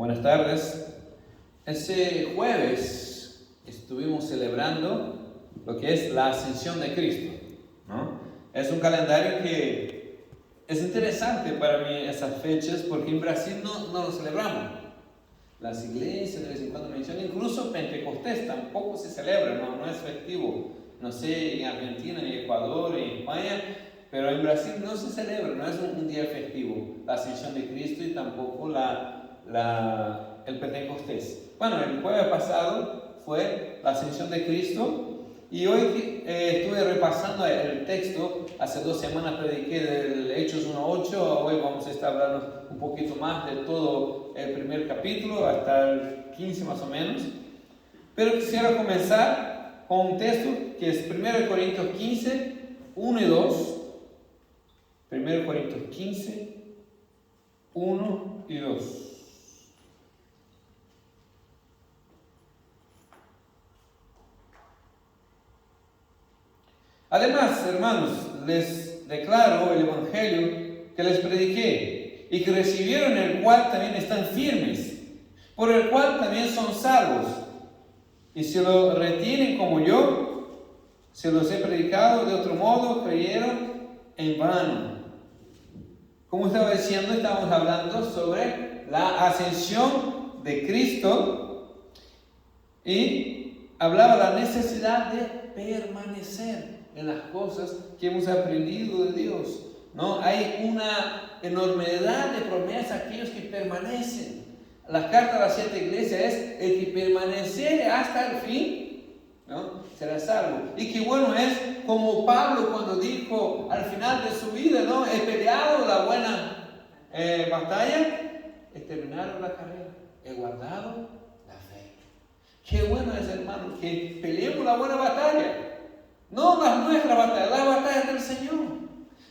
Buenas tardes. Ese jueves estuvimos celebrando lo que es la ascensión de Cristo, ¿no? Es un calendario que es interesante para mí esas fechas porque en Brasil no lo celebramos. Las iglesias de vez en cuando mencionan, incluso Pentecostés tampoco se celebra, no es festivo. No sé, en Argentina, en Ecuador, en España, pero en Brasil no se celebra, no es un día festivo la ascensión de Cristo y tampoco el Pentecostés. Bueno, el jueves pasado fue la ascensión de Cristo y hoy estuve repasando el texto. Hace 2 semanas prediqué del Hechos 1:8, hoy vamos a estar hablando un poquito más de todo el primer capítulo, hasta el 15 más o menos. Pero quisiera comenzar con un texto que es 1 Corintios 15, 1 y 2. 1 Corintios 15, 1 y 2. Además, hermanos, les declaro el evangelio que les prediqué y que recibieron, el cual también están firmes, por el cual también son salvos. Y si lo retienen como yo, se los he predicado de otro modo, creyeron en vano. Como estaba diciendo, estamos hablando sobre la ascensión de Cristo y hablaba la necesidad de permanecer en las cosas que hemos aprendido de Dios, ¿no? Hay una enormidad de promesas, aquellos que permanecen. La carta a las 7 iglesias es: el que permaneciere hasta el fin, ¿no?, será salvo. Y qué bueno es como Pablo cuando dijo al final de su vida, ¿no?, he peleado la buena batalla, he terminado la carrera, he guardado la fe. Qué bueno es, hermano, que peleemos la buena batalla. No las nuestras batallas, las batallas del Señor.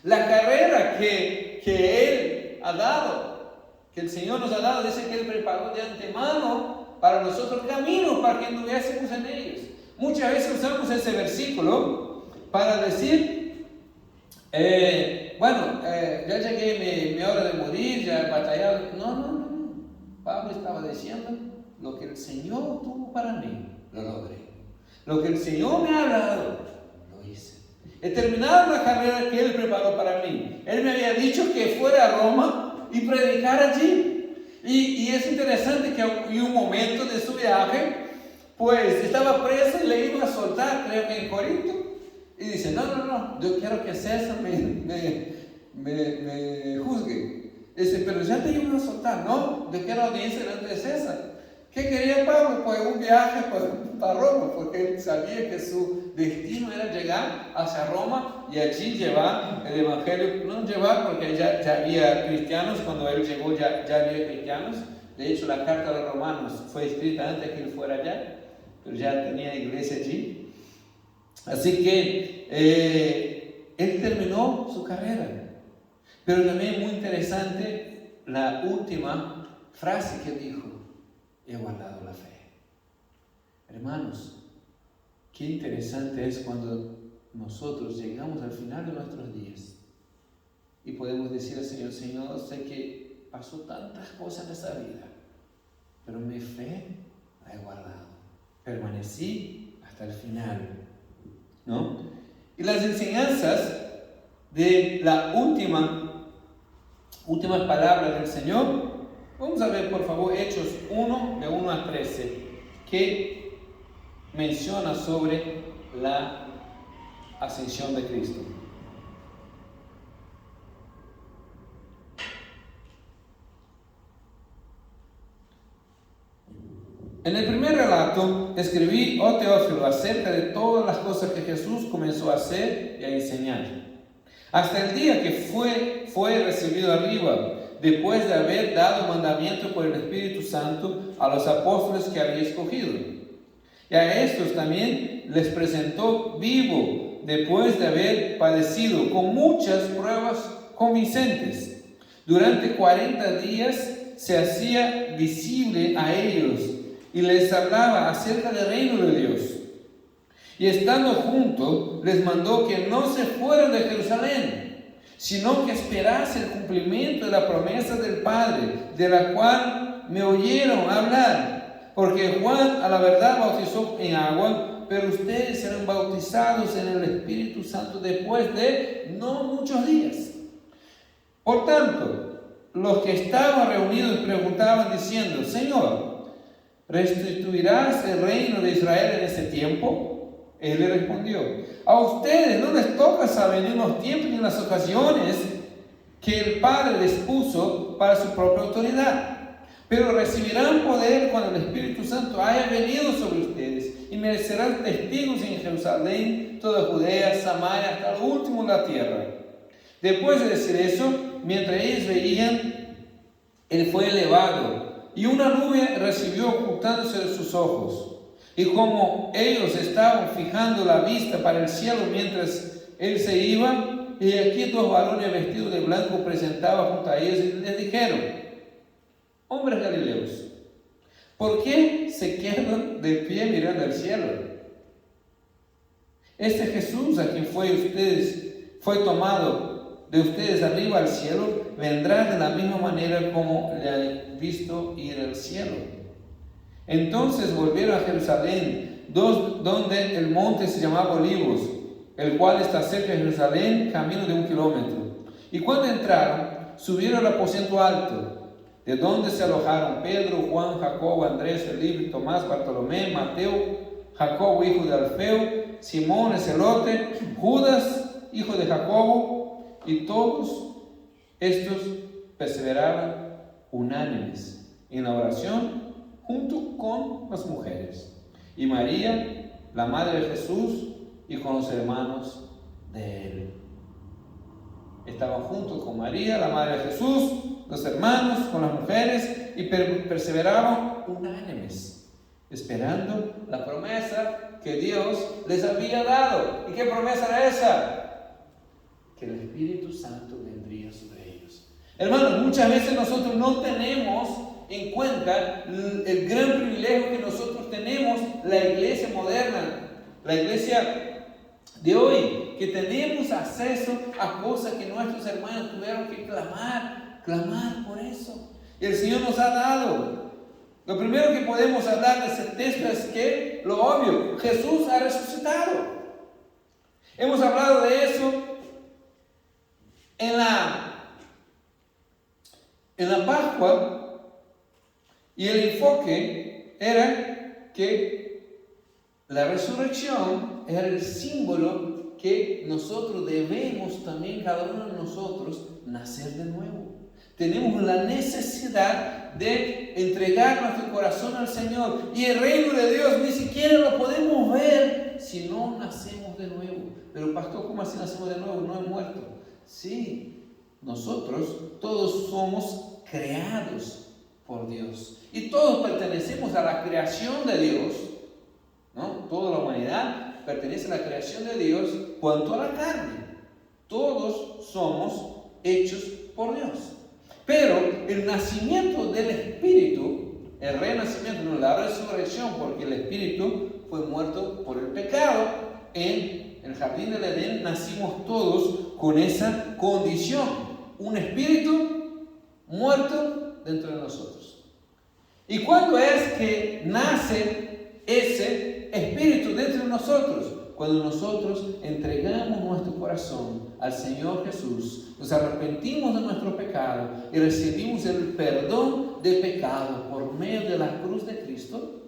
La carrera que Él ha dado, que el Señor nos ha dado, dice que Él preparó de antemano para nosotros caminos para que anduviésemos en ellos. Muchas veces usamos ese versículo para decir, ya llegué mi hora de morir, ya he batallado. No. Pablo estaba diciendo, lo que el Señor tuvo para mí, lo logré. Lo que el Señor me ha dado, he terminado la carrera que Él preparó para mí. Él me había dicho que fuera a Roma y predicar allí. Y es interesante que en un momento de su viaje, pues estaba preso y le iba a soltar, creo que en Corinto. Y dice, no, yo quiero que César me juzgue. Dice, pero ya te iban a soltar. No, yo quiero audiencia delante de César. ¿Qué quería Pablo? Pues un viaje para Roma, porque él sabía que su destino era llegar hacia Roma y allí llevar el evangelio. No llevar porque ya había cristianos, cuando él llegó ya había cristianos. De hecho, la carta de Romanos fue escrita antes que él fuera allá, pero ya tenía iglesia allí. Así que él terminó su carrera. Pero también muy interesante la última frase que dijo: he guardado la fe. Hermanos, qué interesante es cuando nosotros llegamos al final de nuestros días y podemos decir al Señor: Señor, sé que pasó tantas cosas en esa vida, pero mi fe la he guardado, permanecí hasta el final, ¿no? Y las enseñanzas de la últimas palabras del Señor, vamos a ver por favor Hechos 1, de 1 a 13, que menciona sobre la ascensión de Cristo. En el primer relato escribí, oh Teófilo, acerca de todas las cosas que Jesús comenzó a hacer y a enseñar, hasta el día que fue recibido arriba, después de haber dado mandamiento por el Espíritu Santo a los apóstoles que había escogido. Y a estos también les presentó vivo, después de haber padecido con muchas pruebas convincentes. Durante 40 días se hacía visible a ellos y les hablaba acerca del reino de Dios. Y estando juntos, les mandó que no se fueran de Jerusalén, sino que esperase el cumplimiento de la promesa del Padre, de la cual me oyeron hablar, porque Juan a la verdad bautizó en agua, pero ustedes serán bautizados en el Espíritu Santo después de no muchos días. Por tanto, los que estaban reunidos preguntaban diciendo: Señor, ¿restituirás el reino de Israel en ese tiempo? Él le respondió: a ustedes no les toca saber ni los tiempos ni las ocasiones que el Padre les puso para su propia autoridad, pero recibirán poder cuando el Espíritu Santo haya venido sobre ustedes, y me serán testigos en Jerusalén, toda Judea, Samaria, hasta lo último de la tierra. Después de decir eso, mientras ellos veían, él fue elevado, y una nube recibió ocultándose de sus ojos. Y como ellos estaban fijando la vista para el cielo mientras él se iba, y aquí dos varones vestidos de blanco presentaban junto a ellos y les dijeron: hombres galileos, ¿por qué se quedan de pie mirando al cielo? Este Jesús a quien fue tomado de ustedes arriba al cielo, vendrá de la misma manera como le han visto ir al cielo. Entonces volvieron a Jerusalén, donde el monte se llamaba Olivos, el cual está cerca de Jerusalén, camino de 1 kilómetro. Y cuando entraron, subieron al aposento alto, de donde se alojaron Pedro, Juan, Jacobo, Andrés, Felipe, Tomás, Bartolomé, Mateo, Jacobo, hijo de Alfeo, Simón el celote, Judas, hijo de Jacobo, y todos estos perseveraban unánimes en la oración junto con las mujeres, y María, la madre de Jesús, y con los hermanos de él. Estaban juntos con María, la madre de Jesús, los hermanos, con las mujeres, y perseveraban unánimes, esperando la promesa que Dios les había dado. ¿Y qué promesa era esa? Que el Espíritu Santo vendría sobre ellos. Hermanos, muchas veces nosotros no tenemos en cuenta el gran privilegio que nosotros tenemos, la iglesia moderna, la iglesia de hoy, que tenemos acceso a cosas que nuestros hermanos tuvieron que clamar por eso. Y el Señor nos ha dado. Lo primero que podemos hablar de ese texto es que, lo obvio, Jesús ha resucitado. Hemos hablado de eso en la Pascua, y el enfoque era que la resurrección era el símbolo que nosotros debemos también, cada uno de nosotros, nacer de nuevo. Tenemos la necesidad de entregar nuestro corazón al Señor, y el reino de Dios ni siquiera lo podemos ver si no nacemos de nuevo. Pero pastor, ¿cómo así nacemos de nuevo? ¿No he muerto? Sí, nosotros todos somos creados por Dios, y todos pertenecemos a la creación de Dios, ¿no? Toda la humanidad pertenece a la creación de Dios cuanto a la carne. Todos somos hechos por Dios. Pero el nacimiento del Espíritu, el renacimiento, no la resurrección, porque el Espíritu fue muerto por el pecado. En el jardín del Edén nacimos todos con esa condición, un espíritu muerto dentro de nosotros. ¿Y cuándo es que nace ese espíritu dentro de nosotros? Cuando nosotros entregamos nuestro corazón al Señor Jesús, nos arrepentimos de nuestro pecado y recibimos el perdón de pecado por medio de la cruz de Cristo,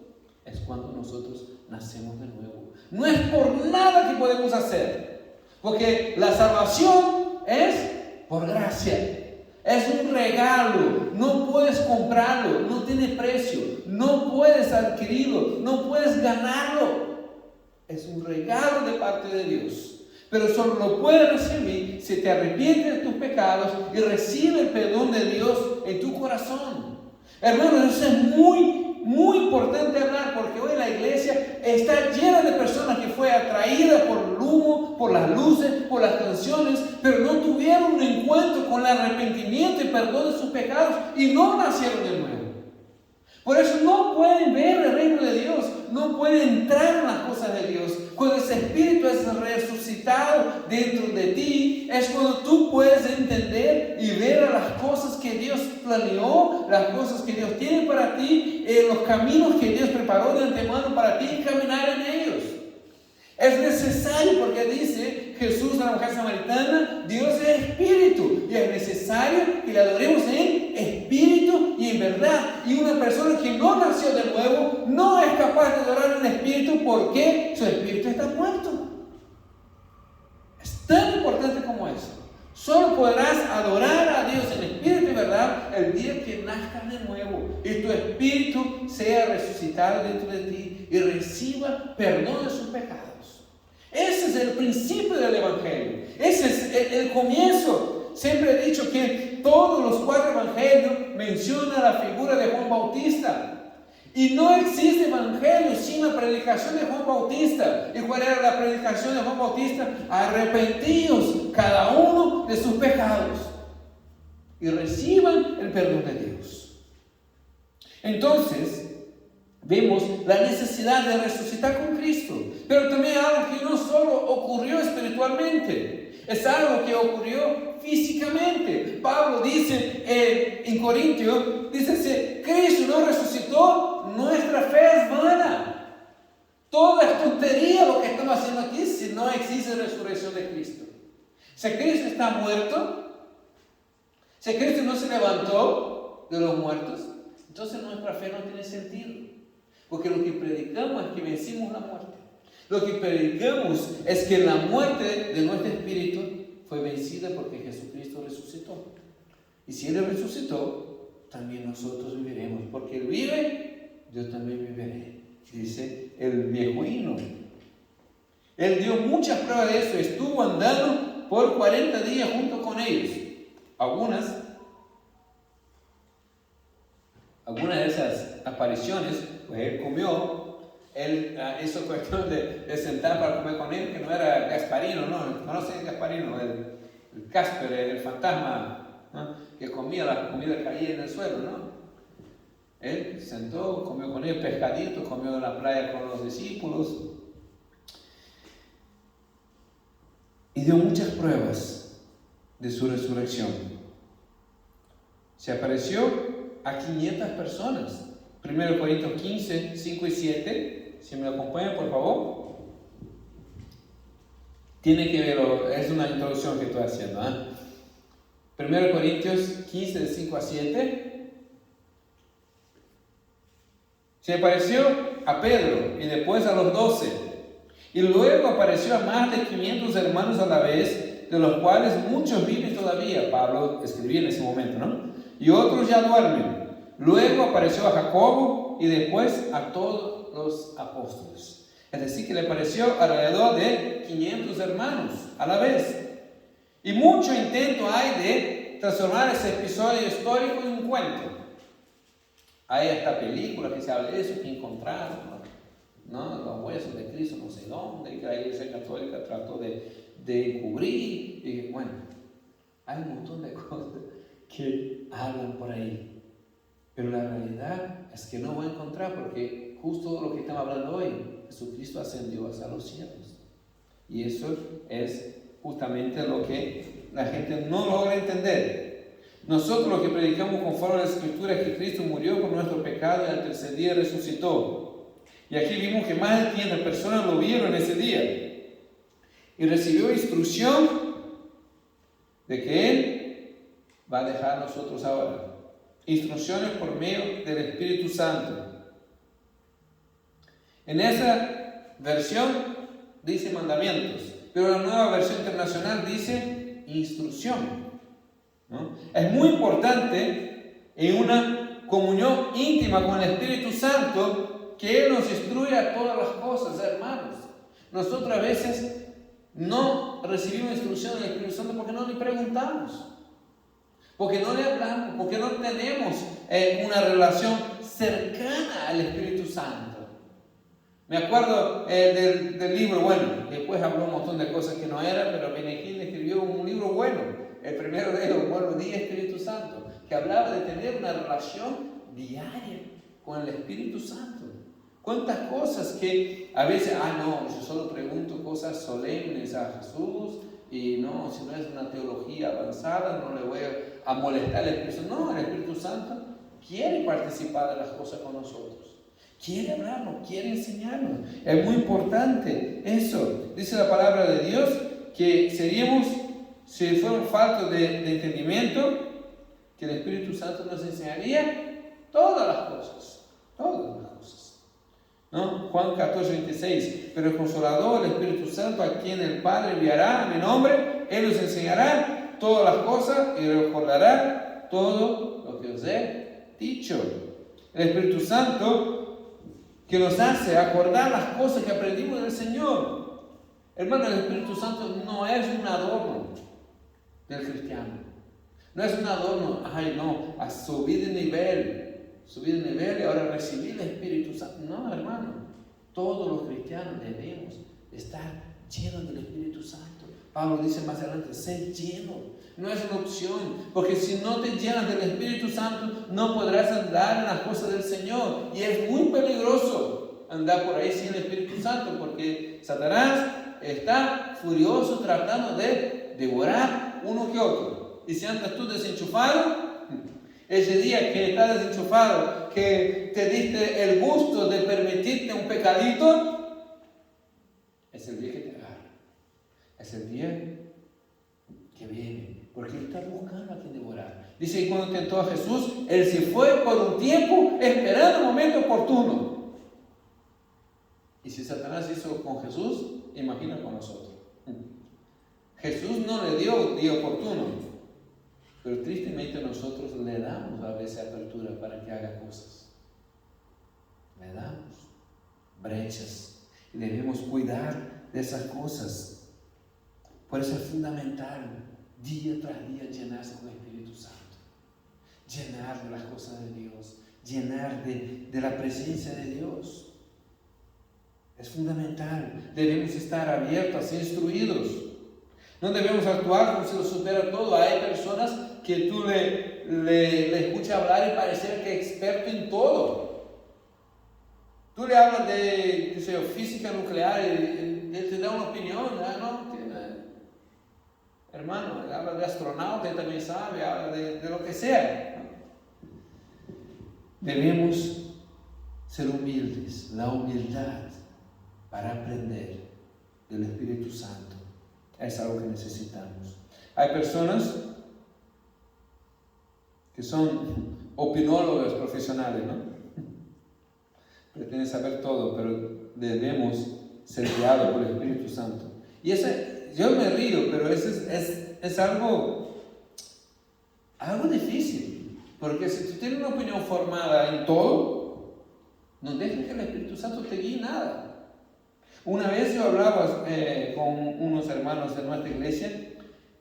es cuando nosotros nacemos de nuevo. No es por nada que podemos hacer, porque la salvación es por gracia. Es un regalo, no puedes comprarlo, no tiene precio, no puedes adquirirlo, no puedes ganarlo. Es un regalo de parte de Dios, pero solo lo puedes recibir si te arrepientes de tus pecados y recibes el perdón de Dios en tu corazón. Hermanos, eso es muy importante hablar, porque hoy la iglesia está llena de personas que fue atraída por el humo, por las luces, por las canciones, pero no tuvieron un encuentro con el arrepentimiento y perdón de sus pecados y no nacieron de nuevo. Por eso no pueden ver el reino de Dios, no puede entrar en las cosas de Dios. Cuando ese Espíritu es resucitado dentro de ti, es cuando tú puedes entender y ver a las cosas que Dios planeó, las cosas que Dios tiene para ti, los caminos que Dios preparó de antemano para ti y caminar en ellos. Es necesario, porque dice Jesús a la mujer samaritana, Dios es espíritu y es necesario que le adoremos en espíritu y en verdad. Y una persona que no nació de nuevo no es capaz de adorar en espíritu porque su espíritu está muerto. Es tan importante como eso. Solo podrás adorar a Dios en espíritu y verdad el día que nazcas de nuevo y tu espíritu sea resucitado dentro de ti y reciba perdón de sus pecados. Ese es el principio del Evangelio. Ese es el comienzo. Siempre he dicho que todos los 4 evangelios mencionan la figura de Juan Bautista. Y no existe evangelio sin la predicación de Juan Bautista. ¿Y cuál era la predicación de Juan Bautista? Arrepentíos cada uno de sus pecados y reciban el perdón de Dios. Entonces, vemos la necesidad de resucitar con Cristo, pero también algo que no solo ocurrió espiritualmente, es algo que ocurrió físicamente. Pablo dice en Corintios, dice, si Cristo no resucitó, nuestra fe es vana. Toda es tontería lo que estamos haciendo aquí si no existe resurrección de Cristo. Si Cristo está muerto, si Cristo no se levantó de los muertos, entonces nuestra fe no tiene sentido. Porque lo que predicamos es que vencimos la muerte. Lo que predicamos es que la muerte de nuestro espíritu fue vencida porque Jesucristo resucitó. Y si Él resucitó, también nosotros viviremos. Porque Él vive, yo también viviré. Dice el viejo himno. Él dio muchas pruebas de eso. Estuvo andando por 40 días junto con ellos. Algunas de esas apariciones, pues Él comió, Él hizo cuestión de sentar para comer con Él, que no era Gasparino, no, conocen a Gasparino, el Casper, el fantasma, ¿no? Que comía la comida que caía en el suelo, ¿no? Él sentó, comió con Él pescadito, comió en la playa con los discípulos y dio muchas pruebas de su resurrección. Se apareció a 500 personas. 1 Corintios 15, 5 y 7. Si me acompañan, por favor. Tiene que verlo, es una introducción que estoy haciendo. 1 Corintios 15, de 5 a 7. Se apareció a Pedro y después a los 12. Y luego apareció a más de 500 hermanos a la vez, de los cuales muchos viven todavía. Pablo escribía en ese momento, ¿no? Y otros ya duermen. Luego apareció a Jacobo y después a todos los apóstoles. Es decir, que le apareció alrededor de 500 hermanos a la vez. Y mucho intento hay de transformar ese episodio histórico en un cuento. Hay esta película que se habla de eso, que encontraron, ¿no? Los huesos de Cristo no sé dónde, que la Iglesia Católica trató de cubrir. Y bueno, hay un montón de cosas que hablan por ahí. Pero la realidad es que no voy a encontrar, porque justo lo que estamos hablando hoy, Jesucristo ascendió hacia los cielos. Y eso es justamente lo que la gente no logra entender. Nosotros lo que predicamos conforme a la Escritura es que Cristo murió por nuestro pecado y al tercer día resucitó. Y aquí vimos que más de 500 personas lo vieron ese día. Y recibió instrucción de que Él va a dejar a nosotros ahora. Instrucciones por medio del Espíritu Santo. En esa versión dice mandamientos, pero la nueva versión internacional dice instrucción, ¿no? Es muy importante en una comunión íntima con el Espíritu Santo que Él nos instruya a todas las cosas, hermanos. Nosotros a veces no recibimos instrucción del Espíritu Santo porque no le preguntamos. Porque no le hablamos, porque no tenemos una relación cercana al Espíritu Santo. Me acuerdo del libro, bueno, después habló un montón de cosas que no eran, pero Benegín escribió un libro bueno. El primero de ellos, Buenos días Espíritu Santo, que hablaba de tener una relación diaria con el Espíritu Santo. ¿Cuántas cosas que a veces, no, yo solo pregunto cosas solemnes a Jesús y no, si no es una teología avanzada, no le voy a molestar al Espíritu Santo. No, el Espíritu Santo quiere participar de las cosas con nosotros. Quiere hablarnos, quiere enseñarnos. Es muy importante eso. Dice la palabra de Dios que seríamos, si fuéramos faltos de entendimiento, que el Espíritu Santo nos enseñaría todas las cosas. Todas las cosas. ¿No? Juan 14, 26. Pero el Consolador, el Espíritu Santo, a quien el Padre enviará a mi nombre, Él os enseñará todas las cosas y recordará todo lo que os he dicho. El Espíritu Santo que nos hace acordar las cosas que aprendimos del Señor. Hermano, el Espíritu Santo no es un adorno del cristiano. No es un adorno, a subir de nivel y ahora recibir el Espíritu Santo. No, hermano, todos los cristianos debemos estar llenos del Espíritu Santo. Pablo dice más adelante, ser lleno. No es una opción, porque si no te llenas del Espíritu Santo, no podrás andar en las cosas del Señor. Y es muy peligroso andar por ahí sin el Espíritu Santo, porque Satanás está furioso tratando de devorar uno que otro. Y si andas tú desenchufado, ese día que estás desenchufado, que te diste el gusto de permitirte un pecadito, es el día que te agarra. Es el día que viene, porque Él está buscando a quien devorar. Dice que cuando tentó a Jesús, Él se fue por un tiempo esperando el momento oportuno. Y si Satanás hizo con Jesús, imagina con nosotros. Jesús no le dio día oportuno, pero tristemente nosotros le damos a veces apertura para que haga cosas. Le damos brechas y debemos cuidar de esas cosas. Por eso es fundamental día tras día llenarse con el Espíritu Santo, llenar de las cosas de Dios, llenar de la presencia de Dios. Es fundamental. Debemos estar abiertos, así instruidos. No debemos actuar como si lo supera todo. Hay personas que tú le escuchas hablar y parecer que es experto en todo. Tú le hablas de física nuclear y él te da una opinión. Hermano, él habla de astronauta, él también sabe, habla de lo que sea. Debemos ser humildes, la humildad para aprender del Espíritu Santo. Es algo que necesitamos. Hay personas que son opinólogos profesionales, ¿no? Pretenden saber todo, pero debemos ser guiados por el Espíritu Santo. Y yo me río, pero es algo difícil. Porque si tú tienes una opinión formada en todo, no dejes que el Espíritu Santo te guíe nada. Una vez yo hablaba con unos hermanos de nuestra iglesia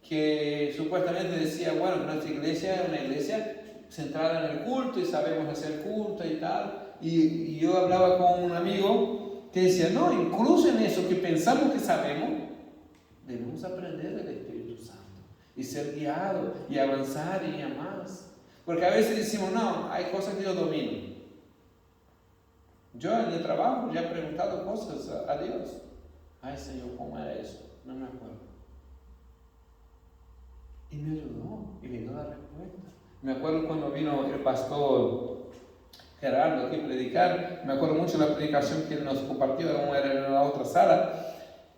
que supuestamente decía, bueno, nuestra iglesia es una iglesia centrada en el culto y sabemos hacer culto y tal. Y yo hablaba con un amigo que decía, no, incluso en eso que pensamos que sabemos, debemos aprender del Espíritu Santo y ser guiados y avanzar y ir más. Porque a veces decimos, no, hay cosas que yo domino. Yo en el trabajo ya he preguntado cosas a Dios. Ay, Señor, ¿cómo era eso? No me acuerdo. Y me ayudó y me dio la respuesta. Me acuerdo cuando vino el pastor Gerardo aquí a predicar. Me acuerdo mucho de la predicación que él nos compartió, como era en la otra sala,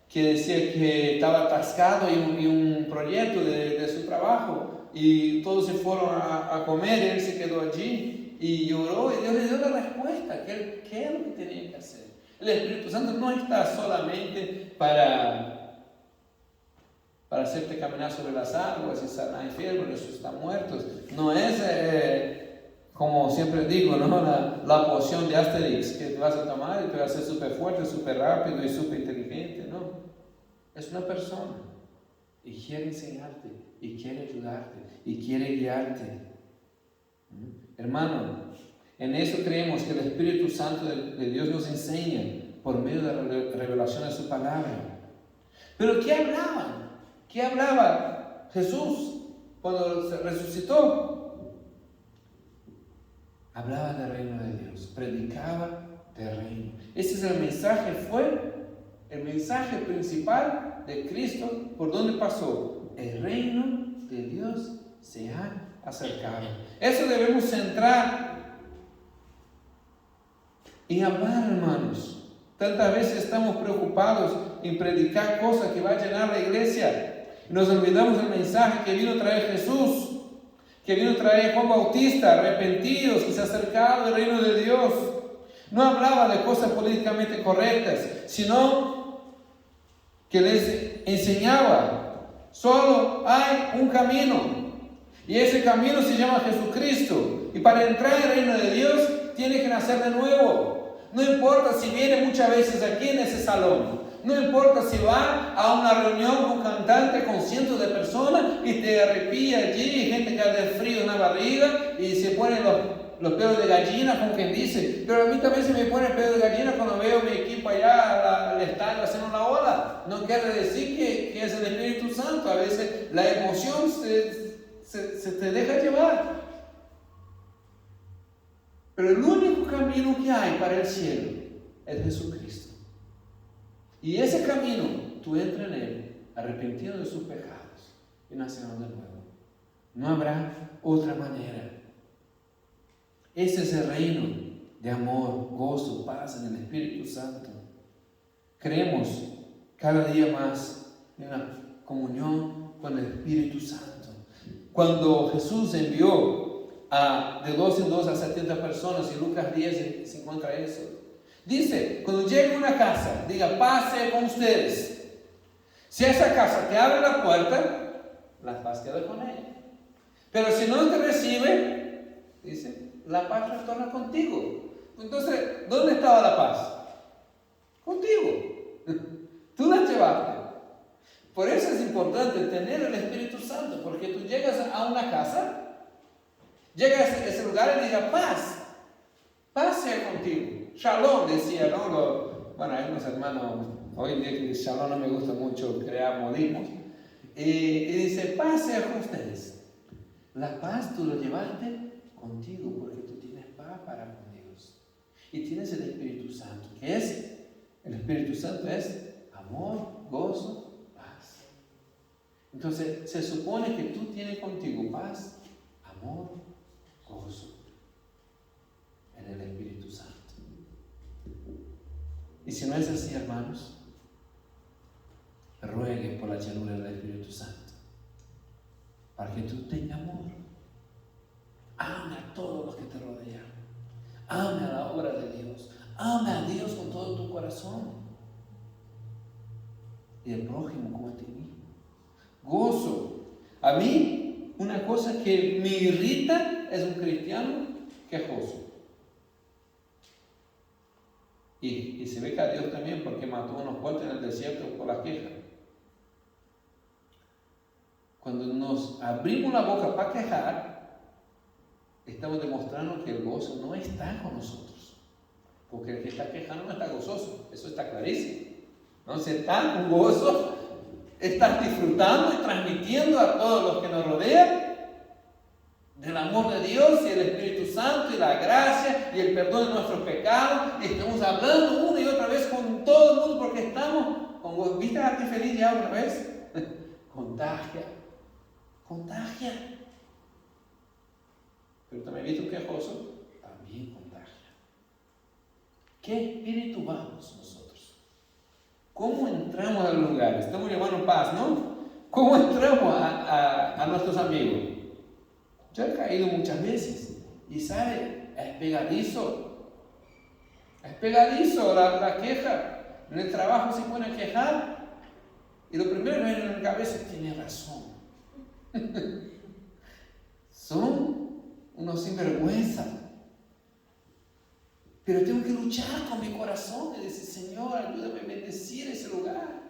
que decía que estaba atascado y un proyecto de su trabajo. Y todos se fueron a comer y él se quedó allí. Y lloró y Dios le dio la respuesta, qué es lo que tenía que hacer. El Espíritu Santo no está solamente para hacerte caminar sobre las aguas y sanar enfermos, resucitar muertos. No es, como siempre digo, ¿no? la poción de Asterix que te vas a tomar y te vas a hacer súper fuerte, súper rápido y súper inteligente. No, es una persona y quiere enseñarte y quiere ayudarte y quiere guiarte. Hermano, en eso creemos que el Espíritu Santo de Dios nos enseña por medio de la revelación de su palabra. Pero ¿qué hablaban? ¿Qué hablaba Jesús cuando se resucitó? Hablaba del reino de Dios, predicaba del reino. Ese es el mensaje, fue el mensaje principal de Cristo por donde pasó. El reino de Dios se ha acercado. Eso debemos centrar y hablar, hermanos. Tantas veces estamos preocupados en predicar cosas que va a llenar la iglesia. Nos olvidamos del mensaje que vino a traer Jesús, que vino a traer Juan Bautista, arrepentidos, que se ha acercado al reino de Dios. No hablaba de cosas políticamente correctas, sino que les enseñaba, solo hay un camino, y ese camino se llama Jesucristo. Y para entrar al reino de Dios, tiene que nacer de nuevo. No importa si viene muchas veces aquí en ese salón, no importa si va a una reunión con cantantes, con cientos de personas y te arrepía allí, gente que da frío en la barriga y se ponen los pelos de gallina, como quien dice. Pero a mí también se me pone el pelo de gallina cuando veo mi equipo allá al estadio haciendo una ola. No quiere decir que es el Espíritu Santo. A veces la emoción se te deja llevar. Pero el único camino que hay para el cielo es Jesucristo. Y ese camino, tú entras en él, arrepentido de sus pecados y naciendo de nuevo. No habrá otra manera. Ese es el reino de amor, gozo, paz en el Espíritu Santo. Creemos cada día más en la comunión con el Espíritu Santo. Cuando Jesús envió de 2 en 2 a 70 personas, y Lucas 10 se encuentra eso. Dice, cuando llegue a una casa, diga, paz sea con ustedes. Si esa casa te abre la puerta, la paz queda con ella. Pero si no te recibe, dice, la paz retorna contigo. Entonces, ¿dónde estaba la paz? Contigo. Tú la llevaste. Por eso es importante tener el Espíritu Santo, porque tú llegas a una casa, llegas a ese lugar y digas, paz sea contigo. Shalom, decía, ¿no? Bueno, hay unos hermanos, hoy en día que shalom no me gusta mucho crear modismos. Y dice, paz sea con ustedes. La paz tú lo llevaste contigo, porque tú tienes paz para con Dios. Y tienes el Espíritu Santo, que es, el Espíritu Santo es amor, gozo, paz. Entonces, se supone que tú tienes contigo paz, amor, gozo en el Espíritu Santo. Y si no es así, hermanos, ruegue por la llenura del Espíritu Santo para que tú tengas amor. Ame a todos los que te rodean, ame a la obra de Dios, ame a Dios con todo tu corazón y el prójimo como a ti mismo. Gozo. A mí, una cosa que me irrita es un cristiano quejoso. Y se ve que a Dios también, porque mató a unos cuantos en el desierto por la queja. Cuando nos abrimos la boca para quejar, estamos demostrando que el gozo no está con nosotros. Porque el que está quejando no está gozoso, eso está clarísimo. No se está con gozo, estás disfrutando y transmitiendo a todos los que nos rodean del amor de Dios y el Espíritu Santo y la gracia y el perdón de nuestros pecados. Y estamos hablando una y otra vez con todo el mundo porque estamos con gozo. ¿Viste a ti feliz ya otra vez? Contagia. Pero también visto quejoso, también contagia. ¿Qué espíritu vamos nosotros? ¿Cómo entramos al lugar? Estamos llamando paz, ¿no? ¿Cómo entramos a nuestros amigos? Yo he caído muchas veces y sabe, es pegadizo la queja. En el trabajo se pone a quejar y lo primero que viene en la cabeza es, tiene razón. Son unos sinvergüenza. Pero tengo que luchar con mi corazón y decir, Señor, ayúdame a bendecir ese lugar.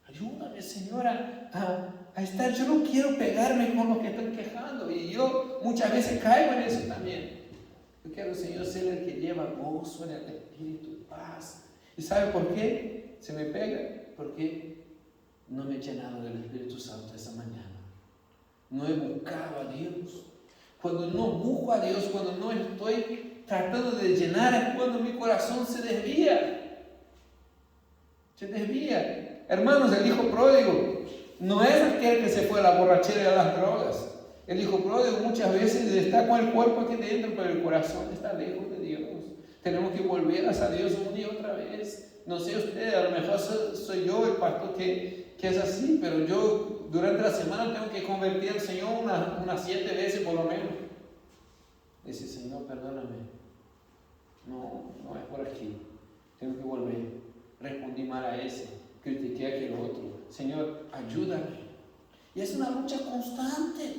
Ayúdame, Señor, a estar. Yo no quiero pegarme con los que están quejando. Y yo muchas veces caigo en eso también. Yo quiero, Señor, ser el que lleva gozo en el Espíritu, paz. ¿Y sabe por qué se me pega? Porque no me he llenado del Espíritu Santo esa mañana. No he buscado a Dios. Cuando no busco a Dios, cuando no estoy tratando de llenar es cuando mi corazón se desvía. Se desvía. Hermanos, el hijo pródigo no es aquel que se fue a la borrachera y a las drogas. El hijo pródigo muchas veces está con el cuerpo aquí dentro, pero el corazón está lejos de Dios. Tenemos que volver a Dios una y otra vez. No sé usted, a lo mejor soy yo el pastor que es así, pero yo durante la semana tengo que convertir al Señor unas 7 veces por lo menos. Dice, Señor, perdóname. No es por aquí. Tengo que volver. Respondí mal a ese. Critiqué a aquel otro. Señor, ayúdame. Y es una lucha constante.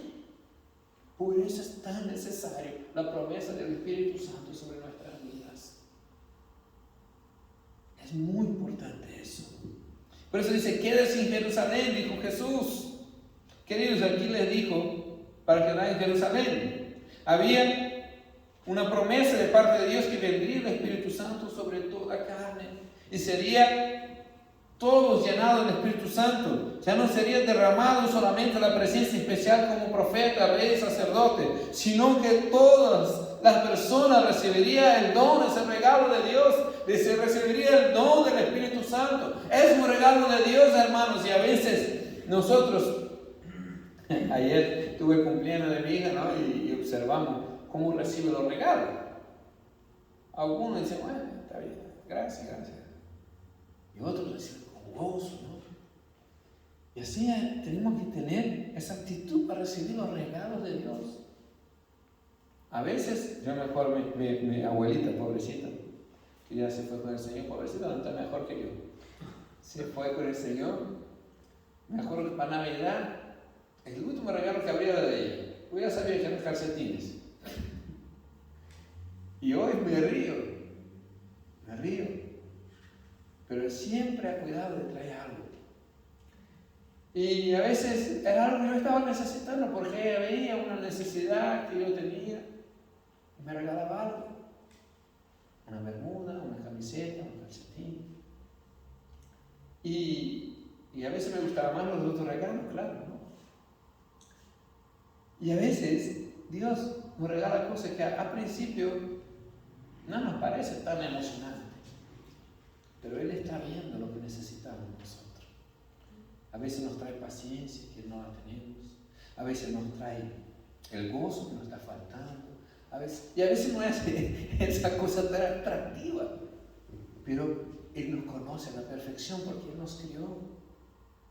Por eso es tan necesario la promesa del Espíritu Santo sobre nuestras vidas. Es muy importante eso. Por eso dice, quédese en Jerusalén, dijo Jesús. Queridos, aquí les dijo, para quedar en Jerusalén. Había una promesa de parte de Dios que vendría el Espíritu Santo sobre toda carne. Y sería todos llenados del Espíritu Santo. Ya no sería derramado solamente la presencia especial como profeta, rey, sacerdote, sino que todas las personas recibirían el don, ese regalo de Dios, se recibiría el don del Espíritu Santo. Es un regalo de Dios, hermanos, y a veces nosotros, ayer tuve el cumpleaños de mi hija, ¿no? y observamos cómo recibe los regalos. Algunos dicen, bueno, está bien, gracias. Y otros reciben con gozo, ¿no? Y así tenemos que tener esa actitud para recibir los regalos de Dios. A veces, yo mejor mi abuelita, pobrecita, que ya se fue con el Señor, pobrecita, no está mejor que yo. Se fue con el Señor, mejor que para Navidad, el último regalo que habría de ella. Yo ya sabía que eran calcetines. Y hoy me río. Pero él siempre ha cuidado de traer algo. Y a veces era algo que yo estaba necesitando porque veía una necesidad que yo tenía y me regalaba algo. Una bermuda, una camiseta, un calcetín. Y a veces me gustaban más los otros regalos, claro, ¿no? Y a veces Dios nos regala cosas que a principio no nos parece tan emocionante. Pero Él está viendo lo que necesitamos nosotros. A veces nos trae paciencia que no la tenemos. A veces nos trae el gozo que nos está faltando. Y a veces no es esa cosa tan atractiva. Pero Él nos conoce a la perfección porque Él nos crió.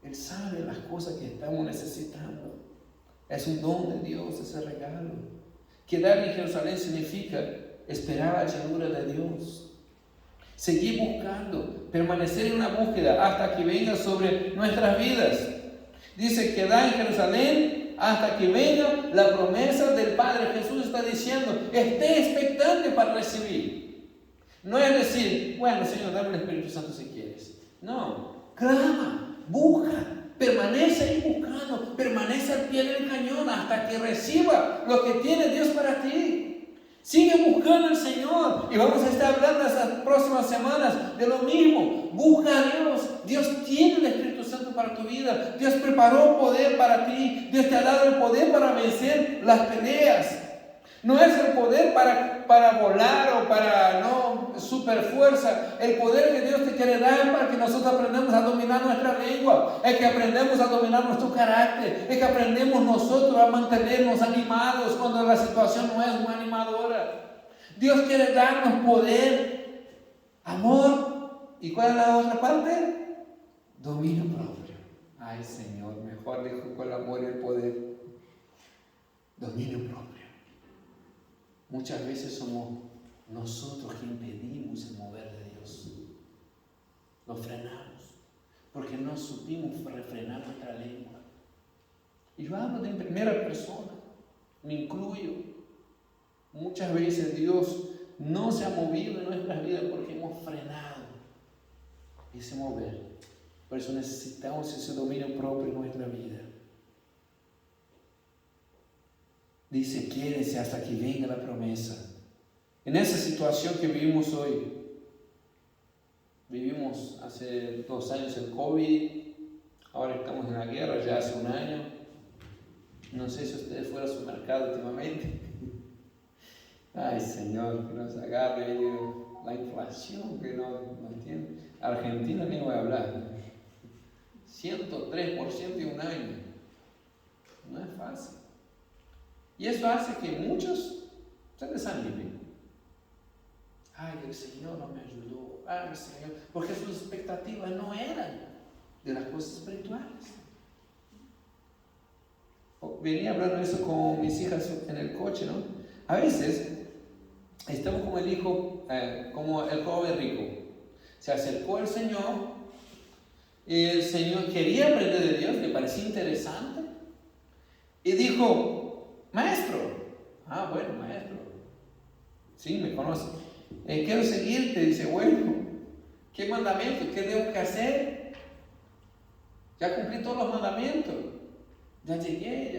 Él sabe las cosas que estamos necesitando. Es un don de Dios ese regalo. Quedar en Jerusalén significa esperar la llenura de Dios. Seguir buscando, permanecer en una búsqueda hasta que venga sobre nuestras vidas. Dice, quedar en Jerusalén hasta que venga la promesa del Padre. Jesús está diciendo, esté expectante para recibir. No es decir, bueno, Señor, dame el Espíritu Santo si quieres. No, clama, busca, permanece ahí buscando, permanece al pie del cañón hasta que reciba lo que tiene Dios para ti. Sigue buscando al Señor y vamos a estar hablando estas próximas semanas de lo mismo. Busca a Dios. Dios tiene el Espíritu Santo para tu vida. Dios preparó poder para ti. Dios te ha dado el poder para vencer las peleas. No es el poder para volar o para super fuerza. El poder que Dios te quiere dar es para que nosotros aprendamos a dominar nuestra lengua. Es que aprendemos a dominar nuestro carácter. Es que aprendemos nosotros a mantenernos animados cuando la situación no es muy animadora. Dios quiere darnos poder, amor. ¿Y cuál es la otra parte? Dominio propio. Ay, Señor, mejor dejo con el amor y el poder. Dominio propio. Muchas veces somos nosotros que impedimos el mover de Dios. Lo frenamos porque no supimos refrenar nuestra lengua. Y yo hablo en primera persona, me incluyo. Muchas veces Dios no se ha movido en nuestras vidas porque hemos frenado ese mover. Por eso necesitamos ese dominio propio en nuestra vida. Dice, quédese hasta que venga la promesa. En esa situación que vivimos hoy, vivimos hace 2 años el COVID, ahora estamos en la guerra ya hace 1 año. No sé si ustedes fueron a su mercado últimamente. Ay, Señor, que nos agarre la inflación que nos tiene. Argentina ni voy a hablar. 103% en un año. No es fácil. Y eso hace que muchos se desanimen. Ay, el Señor no me ayudó. Ay, el Señor. Porque sus expectativas no eran de las cosas espirituales. Venía hablando de eso con mis hijas en el coche, ¿no? A veces estamos como el hijo, como el joven rico. Se acercó al Señor y el Señor quería aprender de Dios, le parecía interesante. Y dijo, maestro. Ah, bueno, maestro. Sí, me conoce. Quiero seguirte. Dice, bueno, ¿qué mandamientos? ¿Qué tengo que hacer? Ya cumplí todos los mandamientos. Ya llegué,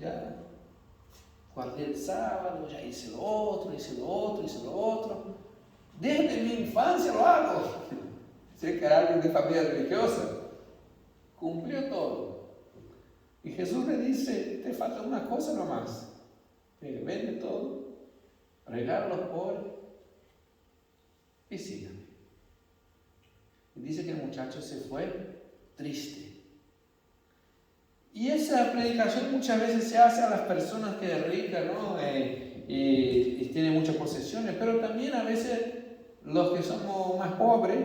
ya guardé el sábado, ya hice lo otro. Desde mi infancia lo hago. Sé que era alguien de familia religiosa. Cumplió todo. Y Jesús le dice, te falta una cosa nomás. Vende todo, regala a los pobres y sígame. Y dice que el muchacho se fue triste. Y esa predicación muchas veces se hace a las personas que es rica, ¿no? Y tienen muchas posesiones, pero también a veces los que somos más pobres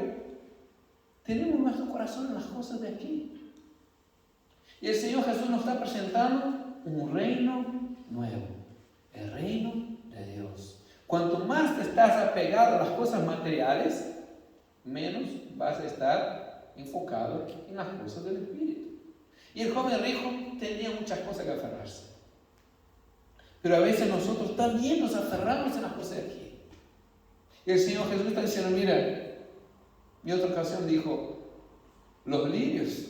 tenemos nuestro corazón en las cosas de aquí. Y el Señor Jesús nos está presentando un reino nuevo, el reino de Dios. Cuanto más te estás apegado a las cosas materiales, menos vas a estar enfocado en las cosas del Espíritu. Y el joven rico tenía muchas cosas que aferrarse. Pero a veces nosotros también nos aferramos en las cosas de aquí. Y el Señor Jesús está diciendo, mira, en otra ocasión dijo, los lirios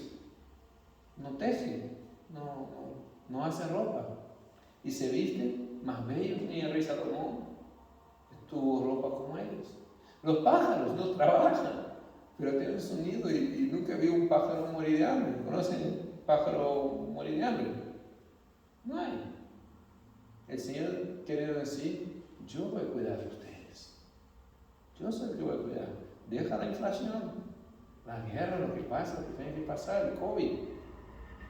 no tejen, no hacen ropa, y se visten más bellos, ni el rey Salomón tuvo ropa como ellos. Los pájaros no trabajan, pero tienen su nido y nunca vi un pájaro morir de hambre. ¿Conocen pájaro morir de hambre? No hay. El Señor quiere decir, yo voy a cuidar de ustedes. Yo soy el que voy a cuidar. Deja la inflación, la guerra, lo que pasa, lo que tiene que pasar, el COVID.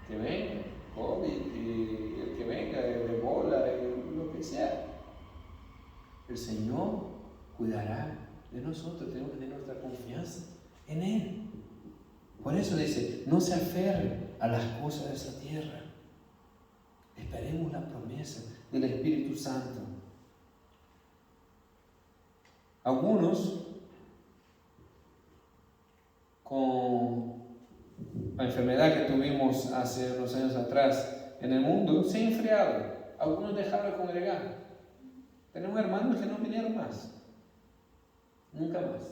Que venga, COVID, y el que venga, el Ebola, lo que sea. El Señor cuidará de nosotros, tenemos que tener nuestra confianza en Él. Por eso dice, no se aferre a las cosas de esa tierra. Esperemos la promesa del Espíritu Santo. Algunos, con la enfermedad que tuvimos hace unos años atrás en el mundo, se han enfriado. Algunos dejaron de congregar. Tenemos hermanos que no vinieron más. Nunca más.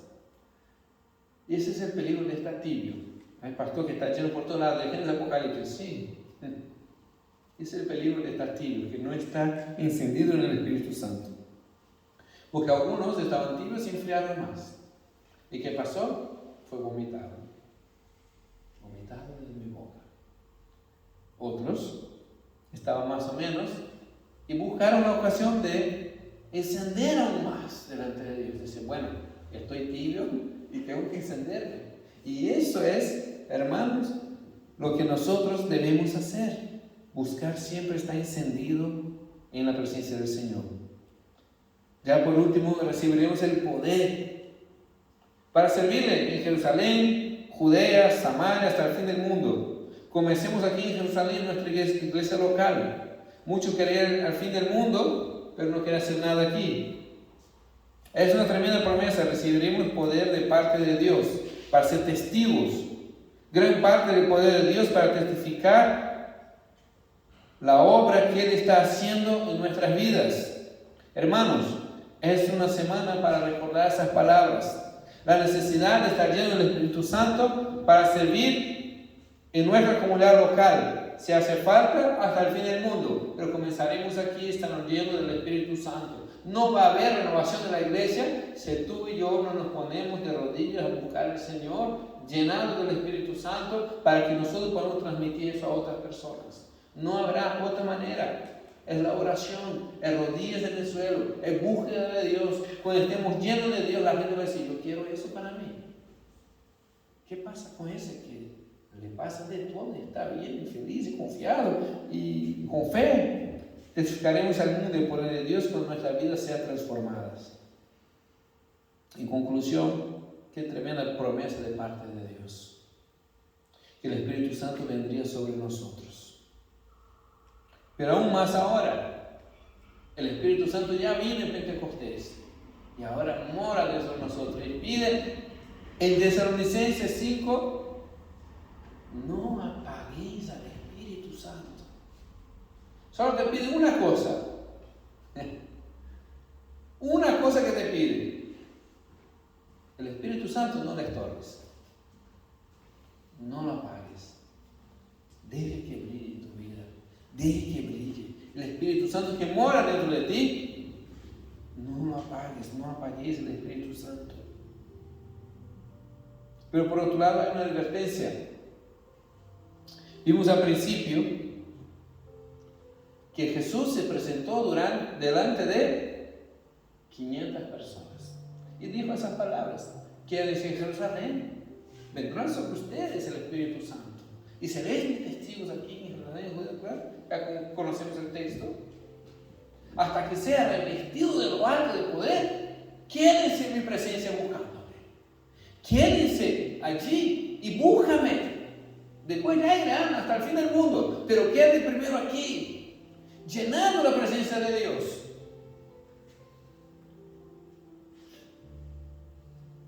Y ese es el peligro de estar tibio. Hay pastor que está lleno por todos lados de Génesis, Apocalipsis. Sí. Ese es el peligro de estar tibio, que no está encendido en el Espíritu Santo. Porque algunos estaban tibios y enfriaron más. ¿Y qué pasó? Fue vomitado. Vomitado de mi boca. Otros estaban más o menos y buscaron la ocasión de encender aún más delante de Dios. Dicen, bueno, estoy tibio y tengo que encenderme. Y eso es, hermanos, lo que nosotros debemos hacer. Buscar siempre estar encendido en la presencia del Señor. Ya por último, recibiremos el poder para servirle en Jerusalén, Judea, Samaria, hasta el fin del mundo. Comencemos aquí en Jerusalén, nuestra iglesia local. Muchos querían al fin del mundo, pero no quieren hacer nada aquí. Es una tremenda promesa, recibiremos el poder de parte de Dios para ser testigos. Gran parte del poder de Dios para testificar la obra que Él está haciendo en nuestras vidas. Hermanos, es una semana para recordar esas palabras. La necesidad de estar lleno del Espíritu Santo para servir en nuestra comunidad local. Si hace falta, hasta el fin del mundo. Pero comenzaremos aquí estando llenos del Espíritu Santo. No va a haber renovación de la iglesia si tú y yo no nos ponemos de rodillas a buscar al Señor, llenados del Espíritu Santo, para que nosotros podamos transmitir eso a otras personas. No habrá otra manera. Es la oración, es rodillas en el suelo. cielo, es búsqueda de Dios. Cuando estemos llenos de Dios, la gente va a decir, yo quiero eso para mí. ¿Qué pasa con ese que le pasa de todo y está bien, y feliz y confiado y con fe? Testificaremos al mundo del poder de Dios cuando nuestras vidas sean transformadas. En conclusión, qué tremenda promesa de parte de Dios. Que el Espíritu Santo vendría sobre nosotros. Pero aún más ahora, el Espíritu Santo ya vino en Pentecostés y ahora mora dentro de nosotros y pide en Tesalonicenses 5, no apaguéis al Espíritu Santo. Solo te pide una cosa. Una cosa que te pide. El Espíritu Santo no le estorbes. No lo apagues. Deje que brille en tu vida. Deje que brille. El Espíritu Santo que mora dentro de ti, no lo apagues. No apagues el Espíritu Santo. Pero por otro lado hay una advertencia. Vimos al principio que Jesús se presentó delante de 500 personas y dijo esas palabras: quédense en Jerusalén, vendrán sobre ustedes el Espíritu Santo y seréis mis testigos aquí en Jerusalén. Ya conocemos el texto. Hasta que sea revestido de lo alto de poder, quédense en mi presencia buscándome. Quédense allí y búscame. Después ya irán hasta el fin del mundo, pero quédate primero aquí, llenando la presencia de Dios.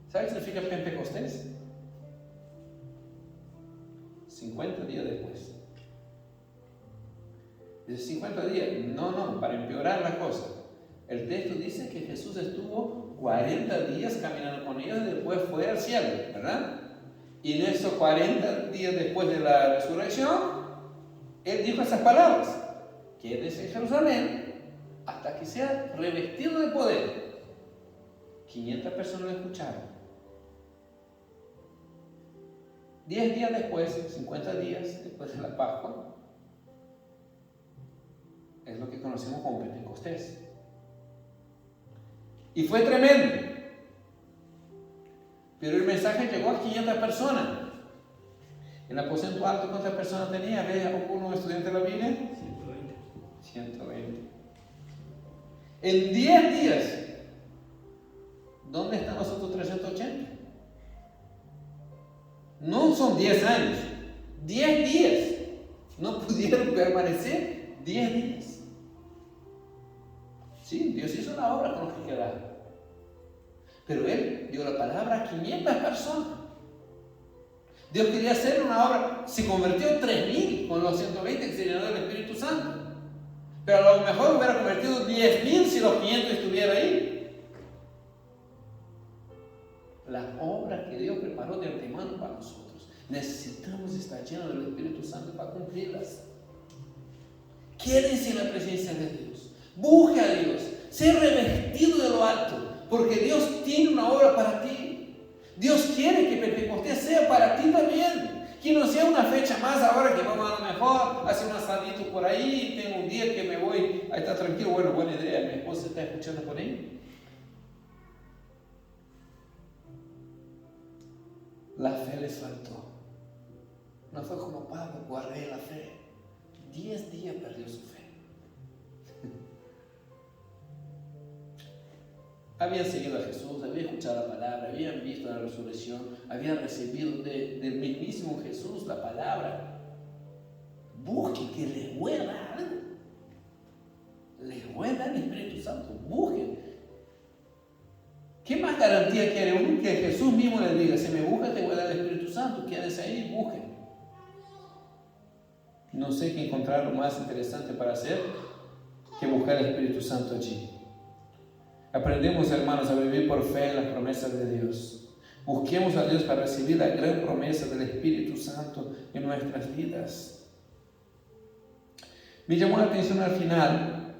¿Sabes qué significa Pentecostés? 50 días después. Dice 50 días. No, para empeorar la cosa. El texto dice que Jesús estuvo 40 días caminando con ellos y después fue al cielo, ¿verdad? Y en esos 40 días después de la resurrección, Él dijo esas palabras: quédese en Jerusalén hasta que sea revestido de poder. 500 personas lo escucharon. 10 días después, 50 días después de la Pascua, es lo que conocemos como Pentecostés. Y fue tremendo. Pero el mensaje llegó a 500 personas. En el aposento alto, ¿cuántas personas tenía? ¿Ve alguno estudiante de la Biblia? 120. En 10 días, ¿dónde están los otros 380? No son 10 años, 10 días. No pudieron permanecer 10 días. Sí, Dios hizo una obra con los que quedaron. Pero Él dio la palabra a 500 personas. Dios quería hacer una obra. Se convirtió en 3,000 con los 120 que se llenó del Espíritu Santo. Pero a lo mejor hubiera convertido 10,000 si los 500 estuvieran ahí. La obra que Dios preparó de antemano para nosotros. Necesitamos estar llenos del Espíritu Santo para cumplirlas. Quédense en la presencia de Dios. Busque a Dios. Sé revestido de lo alto. Porque Dios tiene una obra para ti. Dios quiere que Pentecostés sea para ti también. Que no sea una fecha más ahora que vamos a lo mejor hacer un asadito por ahí. Tengo un día que me voy a estar tranquilo. Bueno, buena idea. Mi esposa está escuchando por ahí. La fe les faltó. No fue como Pablo, guardé la fe. 10 días perdió su fe. Habían seguido a Jesús, habían escuchado la palabra, habían visto la resurrección, habían recibido del mismísimo Jesús la palabra. Busquen que les huela algo. Les huela el Espíritu Santo. Busquen. ¿Qué más garantía quiere uno? Que Jesús mismo les diga: si me buscan, te huela el Espíritu Santo. Quédense ahí y busquen. No sé qué encontrar lo más interesante para hacer que buscar el Espíritu Santo allí. Aprendemos, hermanos, a vivir por fe en las promesas de Dios. Busquemos a Dios para recibir la gran promesa del Espíritu Santo en nuestras vidas. Me llamó la atención al final.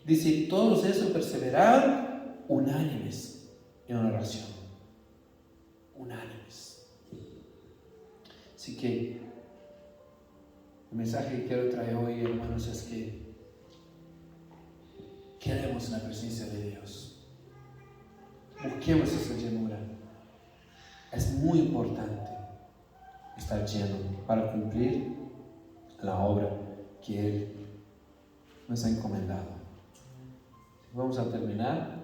Dice: todos esos perseveraron unánimes en oración. Unánimes. Así que el mensaje que quiero traer hoy, hermanos, es que queremos la presencia de Dios. Busquemos esa llenura. Es muy importante estar lleno para cumplir la obra que Él nos ha encomendado. Vamos a terminar.